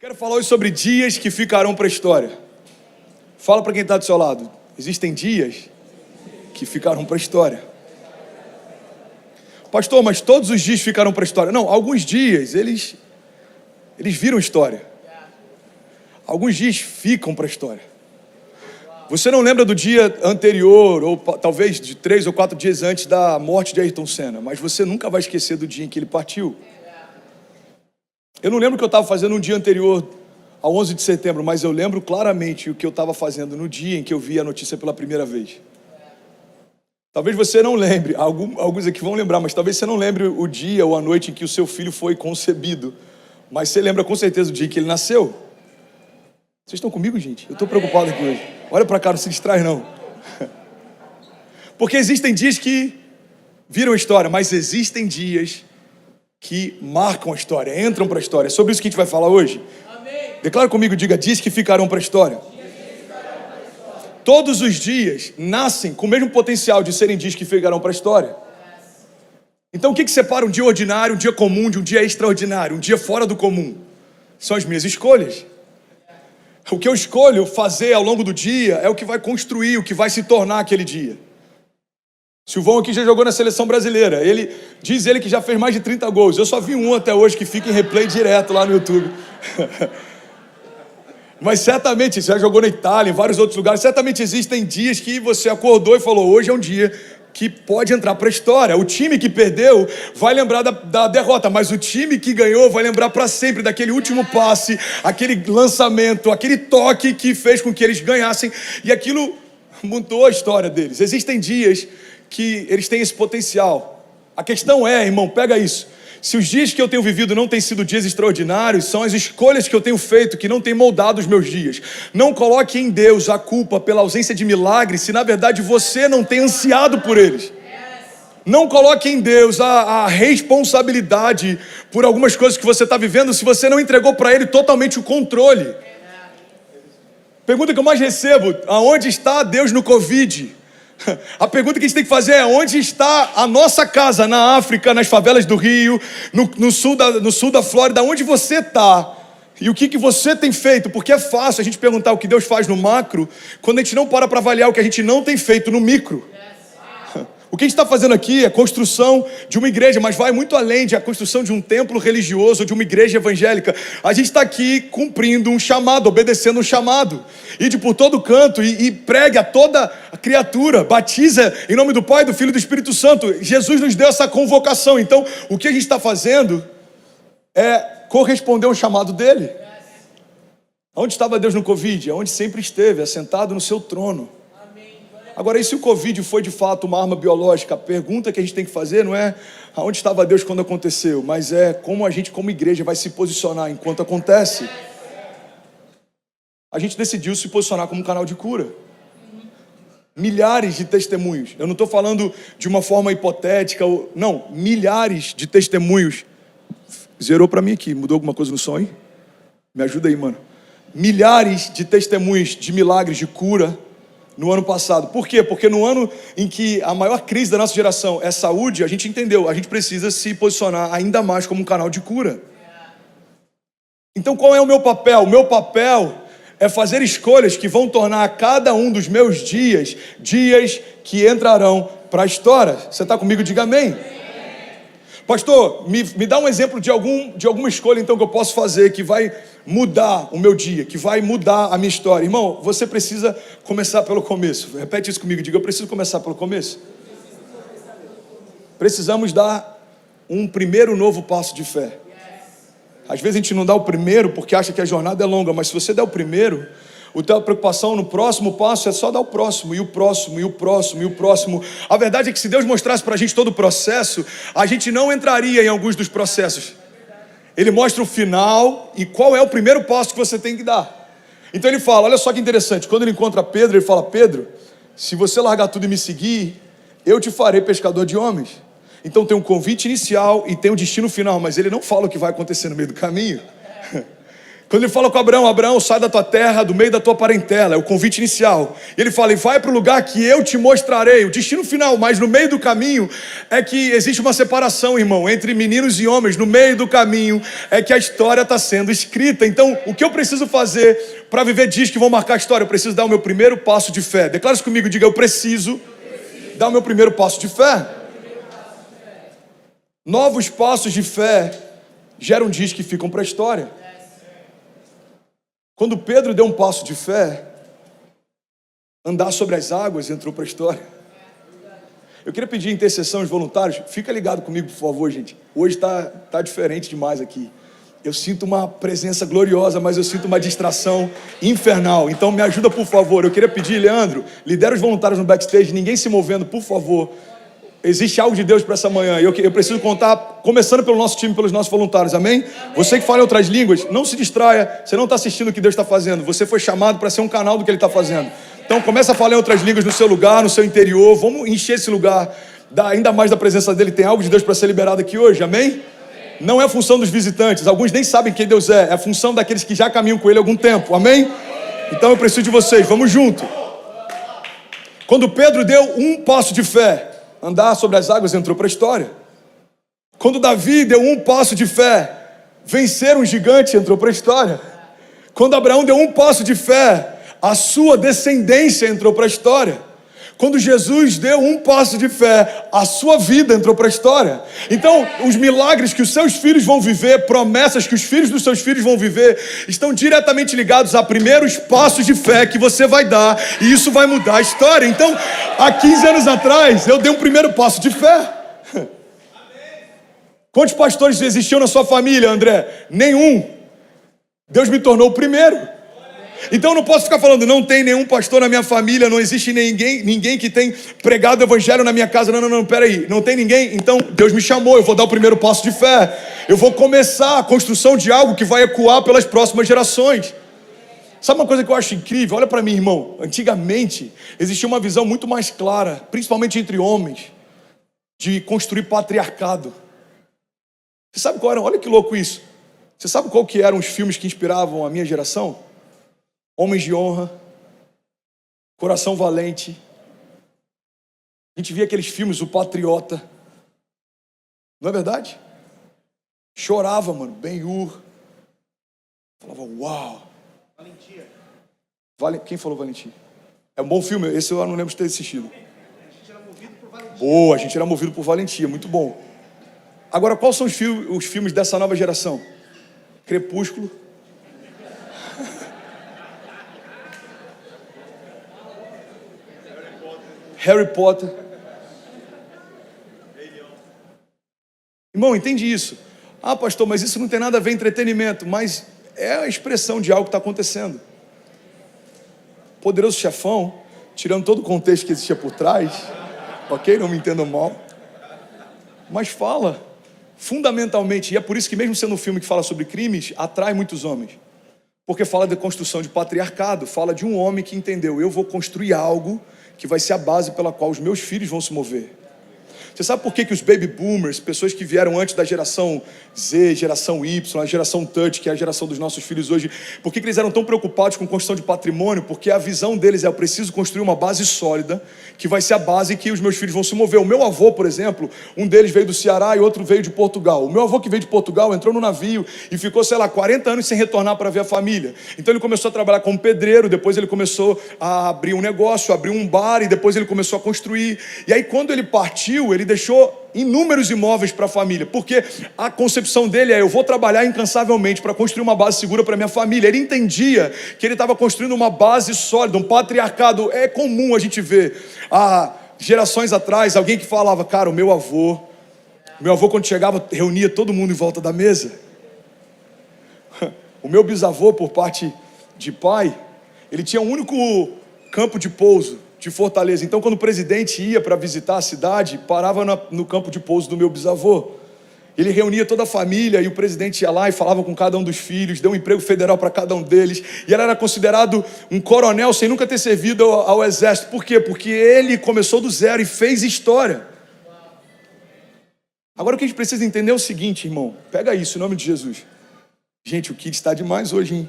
Quero falar hoje sobre dias que ficarão para a história. Fala para quem está do seu lado. Existem dias que ficarão para a história. Pastor, mas todos os dias ficarão para a história. Não, alguns dias eles viram história. Alguns dias ficam para a história. Você não lembra do dia anterior, ou talvez de 3 ou 4 dias antes da morte de Ayrton Senna, mas você nunca vai esquecer do dia em que ele partiu. Eu não lembro o que eu estava fazendo no dia anterior ao 11 de setembro, mas eu lembro claramente o que eu estava fazendo no dia em que eu vi a notícia pela primeira vez. Talvez você não lembre, alguns aqui vão lembrar, mas talvez você não lembre o dia ou a noite em que o seu filho foi concebido, mas você lembra com certeza o dia em que ele nasceu. Vocês estão comigo, gente? Eu estou preocupado aqui hoje. Olha para cá, não se distrai não. Porque existem dias que viram a história, mas existem dias que marcam a história, entram para a história. É sobre isso que a gente vai falar hoje. Amém. Declara comigo, diga, dias que ficarão para a história. Todos os dias nascem com o mesmo potencial de serem dias que ficarão para a história. Então o que separa um dia ordinário, um dia comum, de um dia extraordinário, um dia fora do comum? São as minhas escolhas. O que eu escolho fazer ao longo do dia é o que vai construir, o que vai se tornar aquele dia. Silvão aqui já jogou na seleção brasileira. Diz ele que já fez mais de 30 gols. Eu só vi um até hoje que fica em replay direto lá no YouTube. Mas certamente, você já jogou na Itália, em vários outros lugares, certamente existem dias que você acordou e falou, hoje é um dia que pode entrar para a história. O time que perdeu vai lembrar da derrota, mas o time que ganhou vai lembrar para sempre daquele último passe, aquele lançamento, aquele toque que fez com que eles ganhassem, e aquilo mudou a história deles. Existem dias que eles têm esse potencial. A questão é, irmão, pega isso. Se os dias que eu tenho vivido não têm sido dias extraordinários, são as escolhas que eu tenho feito que não têm moldado os meus dias. Não coloque em Deus a culpa pela ausência de milagres, se na verdade você não tem ansiado por eles. Não coloque em Deus a responsabilidade por algumas coisas que você está vivendo, se você não entregou para Ele totalmente o controle. Pergunta que eu mais recebo, aonde está Deus no Covid? A pergunta que a gente tem que fazer é onde está a nossa casa na África, nas favelas do Rio, no sul da Flórida, onde você está e o que você tem feito, porque é fácil a gente perguntar o que Deus faz no macro quando a gente não para avaliar o que a gente não tem feito no micro. O que a gente está fazendo aqui é construção de uma igreja, mas vai muito além de a construção de um templo religioso ou de uma igreja evangélica. A gente está aqui cumprindo um chamado, obedecendo um chamado. Ide por todo canto e pregue a toda a criatura. Batiza em nome do Pai, do Filho e do Espírito Santo. Jesus nos deu essa convocação. Então, o que a gente está fazendo é corresponder ao chamado dele. Onde estava Deus no Covid? Onde sempre esteve, assentado no seu trono. Agora, e se o Covid foi de fato uma arma biológica? A pergunta que a gente tem que fazer não é aonde estava Deus quando aconteceu, mas é como a gente, como igreja, vai se posicionar enquanto acontece. A gente decidiu se posicionar como um canal de cura. Milhares de testemunhos. Eu não estou falando de uma forma hipotética, não, milhares de testemunhos. Zerou para mim aqui, mudou alguma coisa no som aí? Me ajuda aí, mano. Milhares de testemunhos de milagres, de cura, no ano passado. Por quê? Porque no ano em que a maior crise da nossa geração é saúde, a gente entendeu, a gente precisa se posicionar ainda mais como um canal de cura. Então qual é o meu papel? O meu papel é fazer escolhas que vão tornar cada um dos meus dias que entrarão para a história. Você está comigo? Diga amém. Pastor, me dá um exemplo de alguma escolha então que eu posso fazer que vai mudar o meu dia, que vai mudar a minha história. Irmão, você precisa começar pelo começo. Repete isso comigo, diga, eu preciso começar pelo começo. Precisamos dar um primeiro novo passo de fé. Às vezes a gente não dá o primeiro porque acha que a jornada é longa, mas se você der o primeiro, a tua preocupação no próximo passo é só dar o próximo, e o próximo, e o próximo, e o próximo. A verdade é que se Deus mostrasse para a gente todo o processo, a gente não entraria em alguns dos processos. Ele mostra o final e qual é o primeiro passo que você tem que dar. Então ele fala, olha só que interessante, quando ele encontra Pedro, ele fala, Pedro, se você largar tudo e me seguir, eu te farei pescador de homens. Então tem um convite inicial e tem um destino final, mas ele não fala o que vai acontecer no meio do caminho. Quando ele fala com Abraão, Abraão, sai da tua terra, do meio da tua parentela, é o convite inicial. Ele fala, e vai para o lugar que eu te mostrarei, o destino final, mas no meio do caminho é que existe uma separação, irmão, entre meninos e homens. No meio do caminho é que a história está sendo escrita. Então, o que eu preciso fazer para viver dias que vão marcar a história? Eu preciso dar o meu primeiro passo de fé. Declara isso comigo, diga, eu preciso dar o meu primeiro passo de fé. Novos passos de fé geram dias que ficam para a história. Quando Pedro deu um passo de fé, andar sobre as águas entrou para a história. Eu queria pedir intercessão aos voluntários. Fica ligado comigo, por favor, gente. Hoje tá diferente demais aqui. Eu sinto uma presença gloriosa, mas eu sinto uma distração infernal. Então me ajuda, por favor. Eu queria pedir, Leandro, lidera os voluntários no backstage. Ninguém se movendo, por favor. Existe algo de Deus para essa manhã. Eu preciso contar, começando pelo nosso time, pelos nossos voluntários, amém? Você que fala em outras línguas, não se distraia. Você não está assistindo o que Deus está fazendo. Você foi chamado para ser um canal do que Ele está fazendo. Então começa a falar em outras línguas no seu lugar, no seu interior. Vamos encher esse lugar ainda mais da presença dEle. Tem algo de Deus para ser liberado aqui hoje, amém? Não é função dos visitantes. Alguns nem sabem quem Deus é. É função daqueles que já caminham com Ele há algum tempo, amém? Então eu preciso de vocês. Vamos junto. Quando Pedro deu um passo de fé, andar sobre as águas entrou para a história. Quando Davi deu um passo de fé, vencer um gigante entrou para a história. Quando Abraão deu um passo de fé, a sua descendência entrou para a história. Quando Jesus deu um passo de fé, a sua vida entrou para a história. Então, os milagres que os seus filhos vão viver, promessas que os filhos dos seus filhos vão viver, estão diretamente ligados a primeiros passos de fé que você vai dar, e isso vai mudar a história. Então, há 15 anos atrás, eu dei um primeiro passo de fé. Quantos pastores existiam na sua família, André? Nenhum. Deus me tornou o primeiro. Então eu não posso ficar falando, não tem nenhum pastor na minha família, não existe ninguém que tem pregado o evangelho na minha casa. Não, peraí, não tem ninguém? Então Deus me chamou, eu vou dar o primeiro passo de fé. Eu vou começar a construção de algo que vai ecoar pelas próximas gerações. Sabe uma coisa que eu acho incrível? Olha para mim, irmão. Antigamente existia uma visão muito mais clara, principalmente entre homens, de construir patriarcado. Você sabe qual era? Olha que louco isso. Você sabe qual que eram os filmes que inspiravam a minha geração? Homens de Honra, Coração Valente. A gente via aqueles filmes, O Patriota. Não é verdade? Chorava, mano, Ben-Hur. Falava, uau. Valentia. Quem falou Valentia? É um bom filme, esse eu não lembro de ter assistido. A gente era movido por Valentia. Boa, a gente era movido por Valentia, muito bom. Agora, quais são os filmes dessa nova geração? Crepúsculo. Harry Potter. Irmão, entende isso? Ah, pastor, mas isso não tem nada a ver com entretenimento. Mas é a expressão de algo que está acontecendo. Poderoso Chefão, tirando todo o contexto que existia por trás, ok? Não me entendam mal. Mas fala, fundamentalmente, e é por isso que mesmo sendo um filme que fala sobre crimes, atrai muitos homens. Porque fala de construção de patriarcado, fala de um homem que entendeu, eu vou construir algo que vai ser a base pela qual os meus filhos vão se mover. Você sabe por que os baby boomers, pessoas que vieram antes da geração Z, geração Y, a geração Touch, que é a geração dos nossos filhos hoje, por que eles eram tão preocupados com construção de patrimônio? Porque a visão deles é, eu preciso construir uma base sólida, que vai ser a base que os meus filhos vão se mover. O meu avô, por exemplo, um deles veio do Ceará e outro veio de Portugal. O meu avô que veio de Portugal entrou no navio e ficou, 40 anos sem retornar para ver a família. Então ele começou a trabalhar como pedreiro, depois ele começou a abrir um negócio, abrir um bar e depois ele começou a construir. E aí quando ele partiu, ele deixou inúmeros imóveis para a família, porque a concepção dele é, eu vou trabalhar incansavelmente para construir uma base segura para minha família. Ele entendia que ele estava construindo uma base sólida, um patriarcado. É comum a gente ver, há gerações atrás, alguém que falava, cara, o meu avô quando chegava, reunia todo mundo em volta da mesa. O meu bisavô, por parte de pai, ele tinha um único campo de pouso de Fortaleza. Então, quando o presidente ia para visitar a cidade, parava no campo de pouso do meu bisavô. Ele reunia toda a família e o presidente ia lá e falava com cada um dos filhos, deu um emprego federal para cada um deles. E ele era considerado um coronel sem nunca ter servido ao exército. Por quê? Porque ele começou do zero e fez história. Agora o que a gente precisa entender é o seguinte, irmão. Pega isso, em nome de Jesus. Gente, o Kid está demais hoje, hein?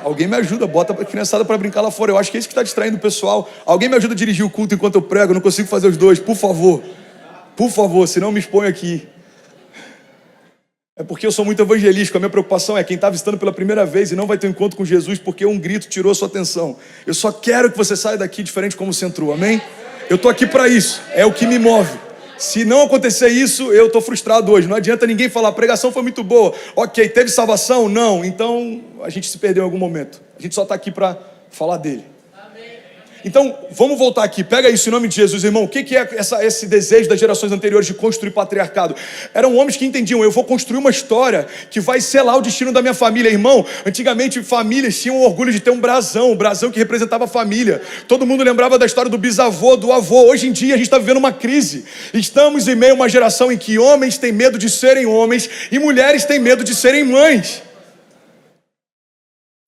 Alguém me ajuda, bota a criançada para brincar lá fora. Eu acho que é isso que está distraindo o pessoal. Alguém me ajuda a dirigir o culto enquanto eu prego. Eu não consigo fazer os dois, por favor. Por favor, senão me exponho aqui. É porque eu sou muito evangelístico. A minha preocupação é quem está visitando pela primeira vez e não vai ter um encontro com Jesus porque um grito tirou a sua atenção. Eu só quero que você saia daqui diferente como você entrou, amém? Eu estou aqui para isso, é o que me move. Se não acontecer isso, eu estou frustrado hoje. Não adianta ninguém falar, a pregação foi muito boa. Ok, teve salvação? Não. Então, a gente se perdeu em algum momento. A gente só está aqui para falar dele. Então, vamos voltar aqui. Pega isso em nome de Jesus, irmão. O que é esse desejo das gerações anteriores de construir patriarcado? Eram homens que entendiam, eu vou construir uma história que vai selar o destino da minha família. Irmão, antigamente famílias tinham o orgulho de ter um brasão que representava a família. Todo mundo lembrava da história do bisavô, do avô. Hoje em dia a gente está vivendo uma crise. Estamos em meio a uma geração em que homens têm medo de serem homens e mulheres têm medo de serem mães.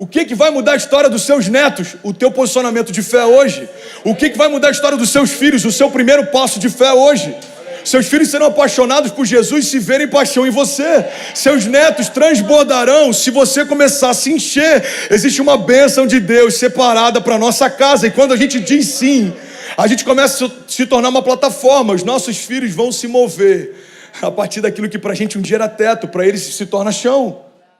O que vai mudar a história dos seus netos? O teu posicionamento de fé hoje. O que vai mudar a história dos seus filhos? O seu primeiro passo de fé hoje. Seus filhos serão apaixonados por Jesus se verem paixão em você. Seus netos transbordarão se você começar a se encher. Existe uma bênção de Deus separada para a nossa casa. E quando a gente diz sim, a gente começa a se tornar uma plataforma. Os nossos filhos vão se mover a partir daquilo que para a gente um dia era teto, para eles se torna chão.